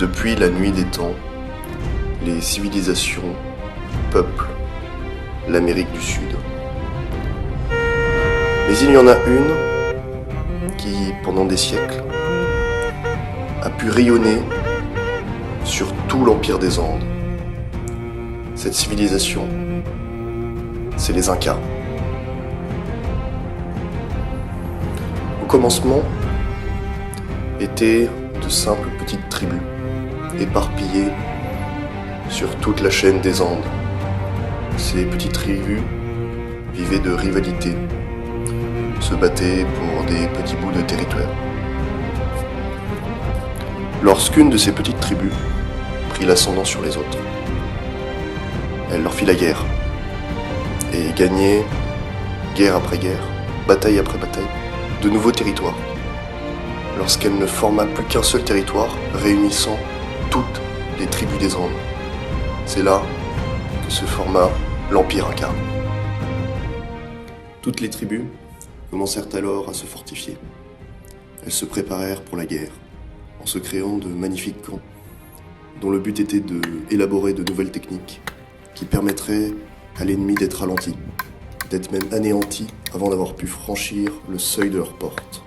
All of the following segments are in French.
Depuis la nuit des temps, les civilisations peuplent l'Amérique du Sud. Mais il y en a une qui, pendant des siècles, a pu rayonner sur tout l'Empire des Andes. Cette civilisation, c'est les Incas. Au commencement, étaient de simples petites tribus, éparpillées sur toute la chaîne des Andes. Ces petites tribus vivaient de rivalité, se battaient pour des petits bouts de territoire. Lorsqu'une de ces petites tribus prit l'ascendant sur les autres, elle leur fit la guerre et gagnait, guerre après guerre, bataille après bataille, de nouveaux territoires, lorsqu'elle ne forma plus qu'un seul territoire réunissant toutes les tribus des Andes. C'est là que se forma l'Empire Inca. Toutes les tribus commencèrent alors à se fortifier. Elles se préparèrent pour la guerre, en se créant de magnifiques camps, dont le but était d'élaborer de nouvelles techniques qui permettraient à l'ennemi d'être ralenti, d'être même anéanti avant d'avoir pu franchir le seuil de leur porte.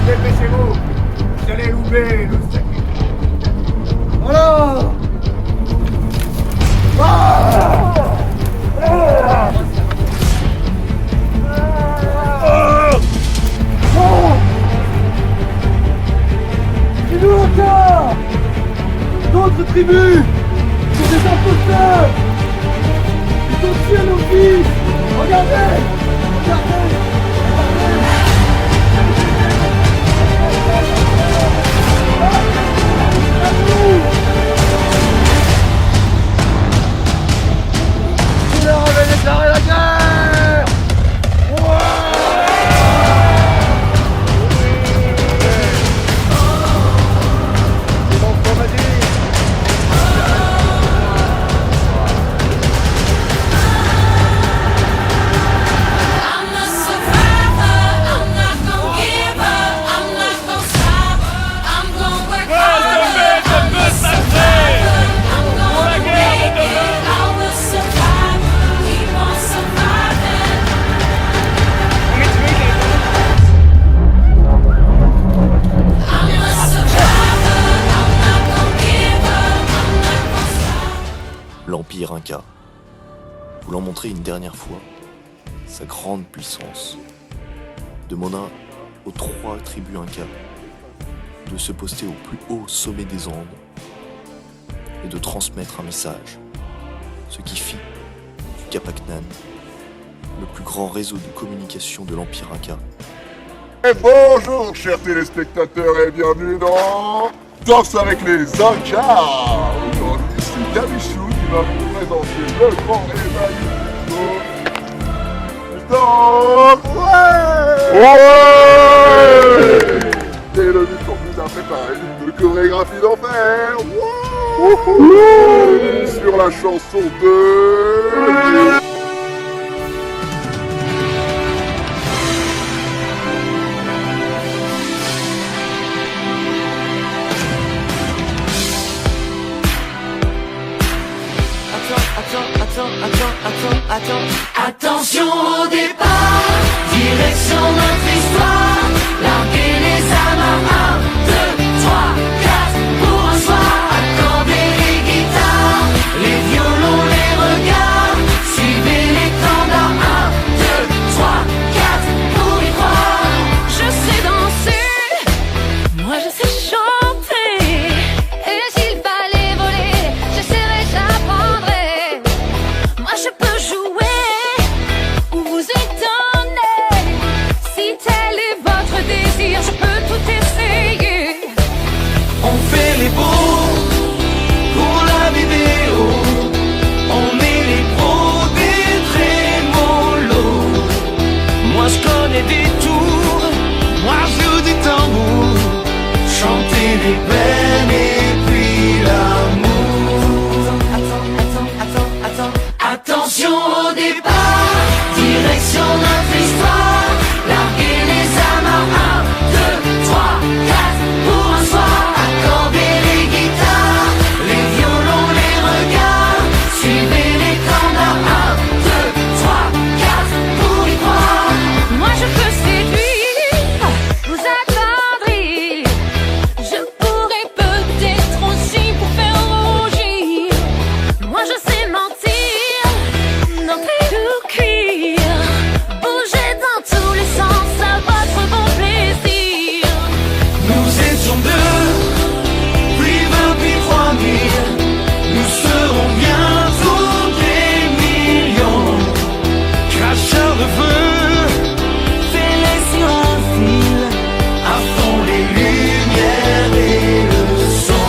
Dépêchez-vous, vous allez louper le sacrifice. Voilà. C'est nous encore. D'autres tribus sont des imposteurs. Ils ont tué nos fils. Regardez. À nous. l'Empire Inca, voulant montrer une dernière fois sa grande puissance, demanda aux 3 tribus Incas de se poster au plus haut sommet des Andes et de transmettre un message, ce qui fit du Capacnan le plus grand réseau de communication de l'Empire Inca. Et bonjour chers téléspectateurs et bienvenue dans Danse avec les Incas. Aujourd'hui c'est Gabichou qui va vous présenter le grand réveil du Danse. Ouais. Et le but qu'on vous a préparé une chorégraphie d'enfer. Sur la chanson de... Attention au départ, direction notre histoire. Larguer les amarres, 1, 2, 3, 4 pour un soir. Accorder les guitares, les violons, les regards. Suivez l'étendard, 1, 2, 3, 4 pour y croire. Je sais danser, moi je sais chanter. Et s'il fallait voler, j'essaierai, j'apprendrai. Moi je peux jouer ou vous étonner. Si tel est votre désir, je peux tout essayer. On fait les beaux pour la vidéo. On est les pros des trémolos. Moi je connais des tours, moi je joue du tambour. Chanter les peines et puis l'amour. Attention au départ, direction notre histoire. Larguer les amarres, 1, 2, 3, 4 pour un soir. Accorder les guitares, les violons, les regards. Suivez l'étendard, 1, 2, 3, 4 pour y croire. Moi je peux séduire, vous attendrir. Je pourrais peut-être aussi vous faire rougir. Moi je sais mentir, non tout cuire. Bougez dans tous les sens à votre bon plaisir. Nous étions 2, puis 20, puis 3000. Nous serons bientôt des millions. Cracheurs de feu, fais-les sur un fil. À fond les lumières et le son.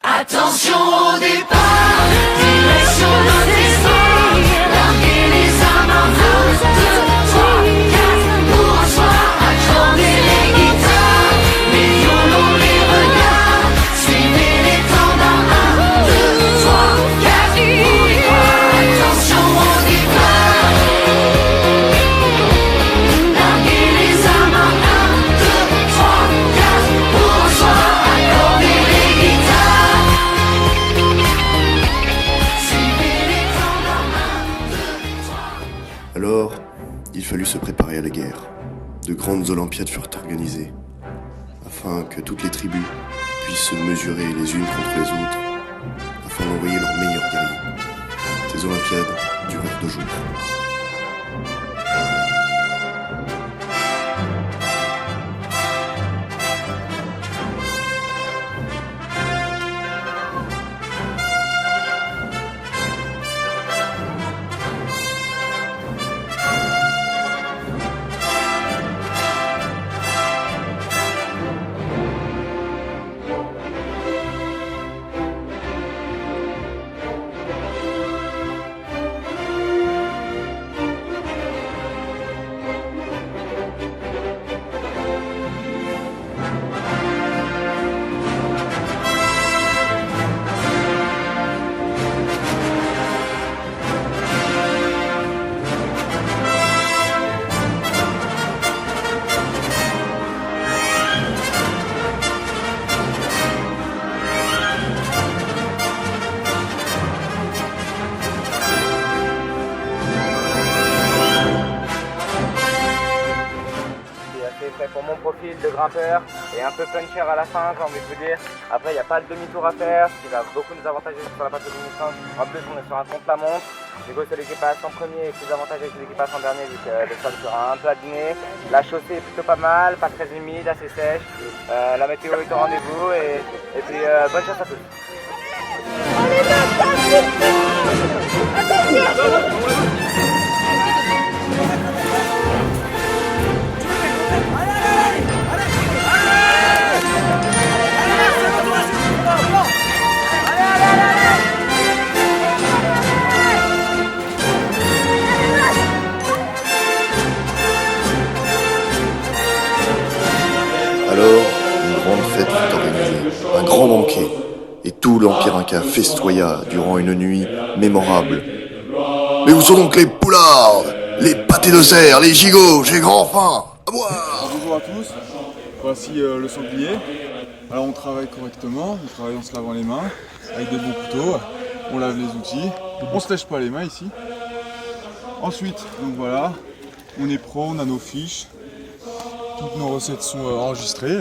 Attention au départ, direction notre histoire. Larguer les amarres, 1, 2, 3, 4 pour un soir. Accorder les guitares, les violons, les regards. Suivez l'étendard, 1, 2, 3, 4 pour y croire. Attention au départ, larguer les amarres, 1, 2, 3, 4 pour un soir. Accorder les guitares. Alors, il fallut se préparer à la guerre. De grandes olympiades furent organisées, afin que toutes les tribus puissent se mesurer les unes contre les autres, afin d'envoyer leurs meilleurs guerriers. Ces olympiades durèrent 2 jours. c'est fait pour mon profil de grimpeur et un peu puncher à la fin, j'ai envie de vous dire. Après, il n'y a pas de demi-tour à faire, ce qui va beaucoup nous avantager sur la partie 2005. En plus, on est sur un contre-la-montre. Du coup, celui qui passe en premier est plus avantageux que celui qui passe en dernier, vu que le sol sera un peu abîmé. La chaussée est plutôt pas mal, pas très humide, assez sèche. La météo est au rendez-vous et puis bonne chance à tous. Alors, une grande fête fut organisée, un grand banquet, et tout l'Empire Inca festoya durant une nuit mémorable. Mais où sont donc les poulards, les pâtés de cerf, les gigots? J'ai grand faim! À boire! Bonjour à tous, voici le sanglier. Alors on travaille correctement, on travaille en se lavant les mains, avec des bons couteaux, on lave les outils, on se lèche pas les mains ici. Ensuite, donc voilà, on est pro, on a nos fiches, toutes nos recettes sont enregistrées.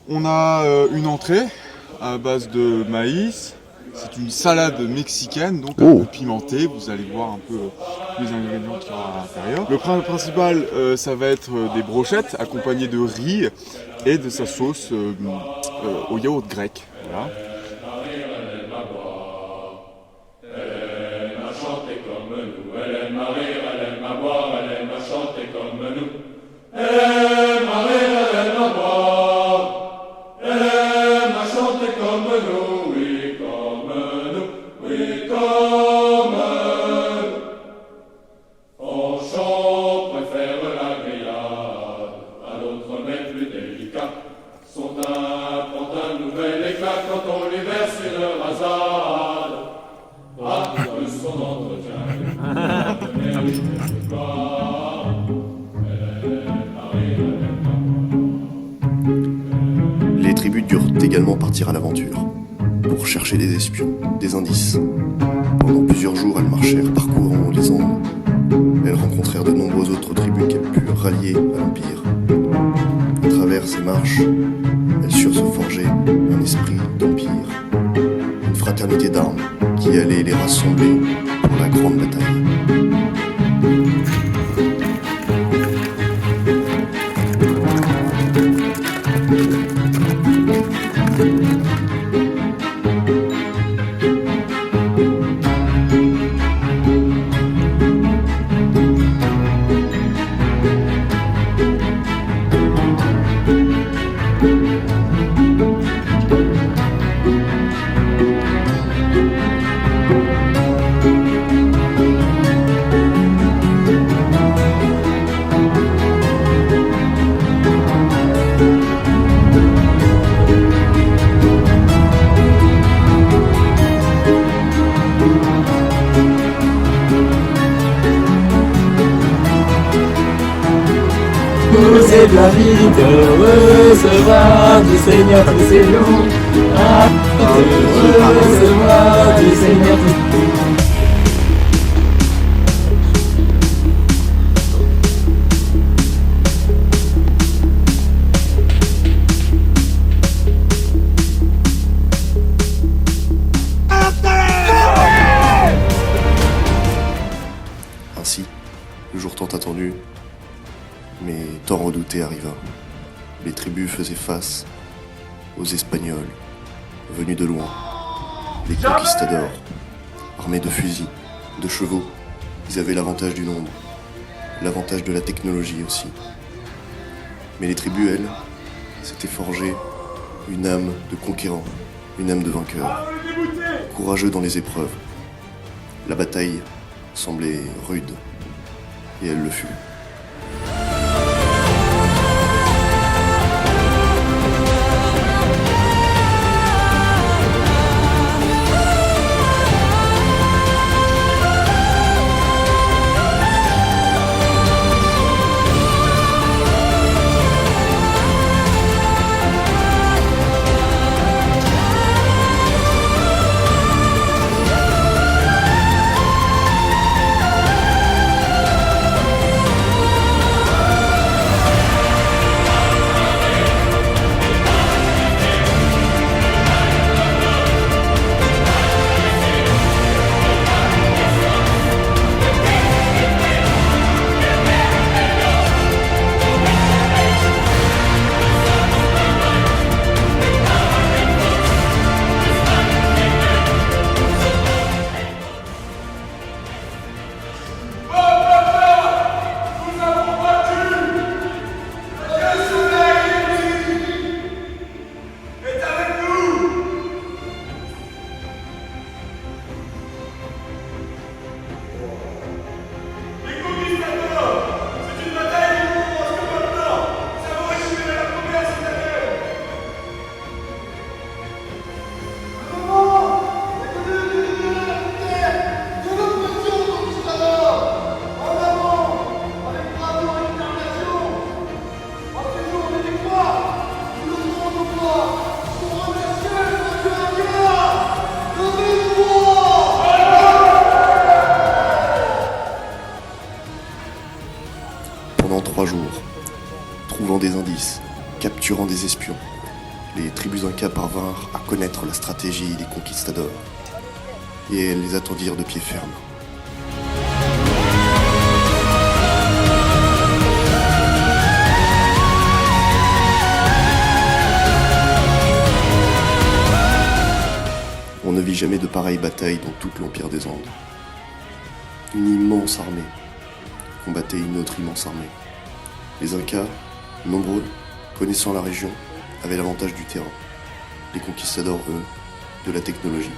On a une entrée à base de maïs, c'est une salade mexicaine, donc un peu pimentée, vous allez voir un peu les ingrédients qu'il y aura à l'intérieur. Le principal, ça va être des brochettes accompagnées de riz et de sa sauce au yaourt grec. Voilà. Les tribus durent également partir à l'aventure, pour chercher des espions, des indices. Pendant plusieurs jours, elles marchèrent parcourant les Andes. Elles rencontrèrent de nombreuses autres tribus qu'elles purent rallier à l'Empire. À travers ces marches, elles surent se forger un esprit d'empire, une fraternité d'armes qui allait les rassembler pour la grande bataille. C'est de la vie de recevoir du Seigneur tous ces jours. De recevoir du Seigneur tous ces jours. Ainsi, le jour tant attendu, mais tant redouté arriva. Les tribus faisaient face aux Espagnols, venus de loin, les conquistadors, armés de fusils, de chevaux. Ils avaient l'avantage du nombre, l'avantage de la technologie aussi. Mais les tribus, elles, s'étaient forgées une âme de conquérant, une âme de vainqueur, courageux dans les épreuves. La bataille semblait rude, et elle le fut. trouvant des indices, capturant des espions, les tribus incas parvinrent à connaître la stratégie des conquistadors, et elles les attendirent de pied ferme. On ne vit jamais de pareilles batailles dans toute l'Empire des Andes. Une immense armée combattait une autre immense armée. Les Incas, nombreux, connaissant la région, avaient l'avantage du terrain. Les conquistadors, eux, de la technologie.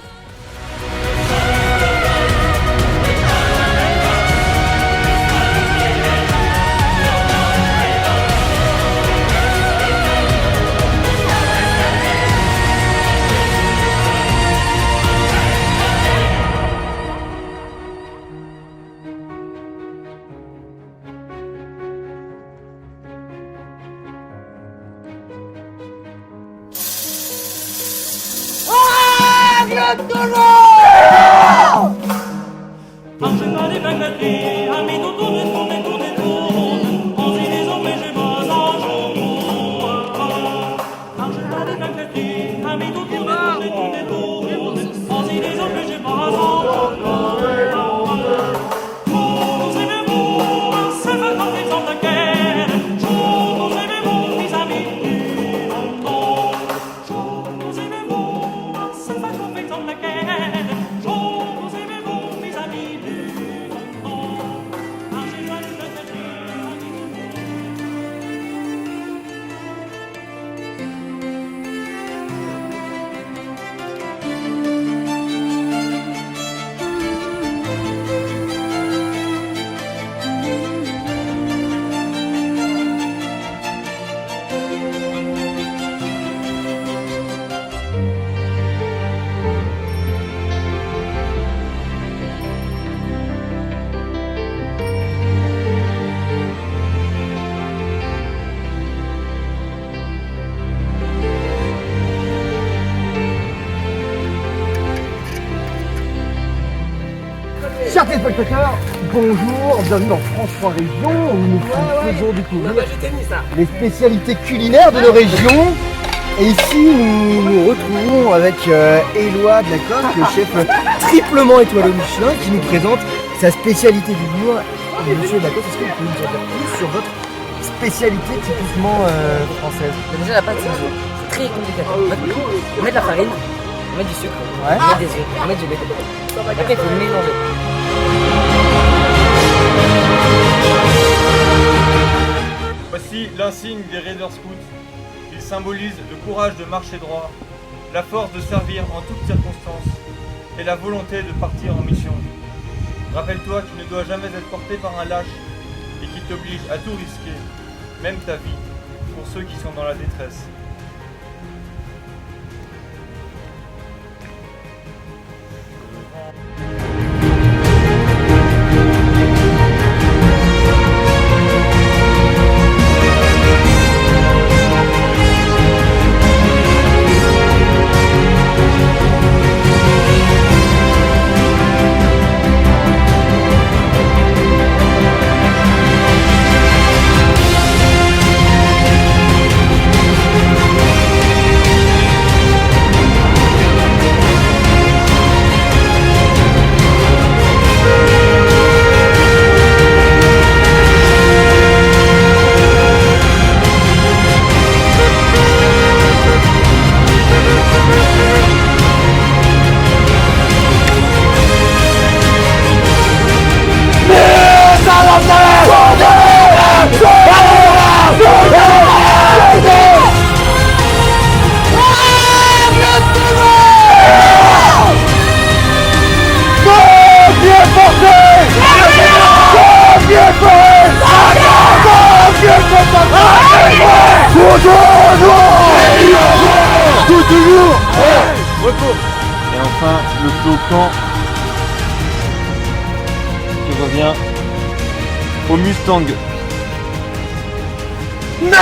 Chers téléspectateurs, bonjour, bienvenue dans France 3 Régions où nous faisons découvrir les spécialités culinaires de nos régions. Et ici, nous nous retrouvons avec Éloi de la Coque, le chef triplement étoilé Michelin, qui nous présente sa spécialité du jour. Et monsieur de la Coque, est-ce que vous pouvez nous en dire plus sur votre spécialité typiquement française? Déjà la pâte c'est très compliqué. On met de la farine, on met du sucre, Ouais. on met des œufs, on met du lait. Après il faut mélanger. Voici l'insigne des Raiders Scouts. Il symbolise le courage de marcher droit, la force de servir en toutes circonstances et la volonté de partir en mission. Rappelle-toi qu'il ne doit jamais être porté par un lâche et qu'il t'oblige à tout risquer, même ta vie, pour ceux qui sont dans la détresse. Et enfin, le flocon qui revient au Mustang. Ne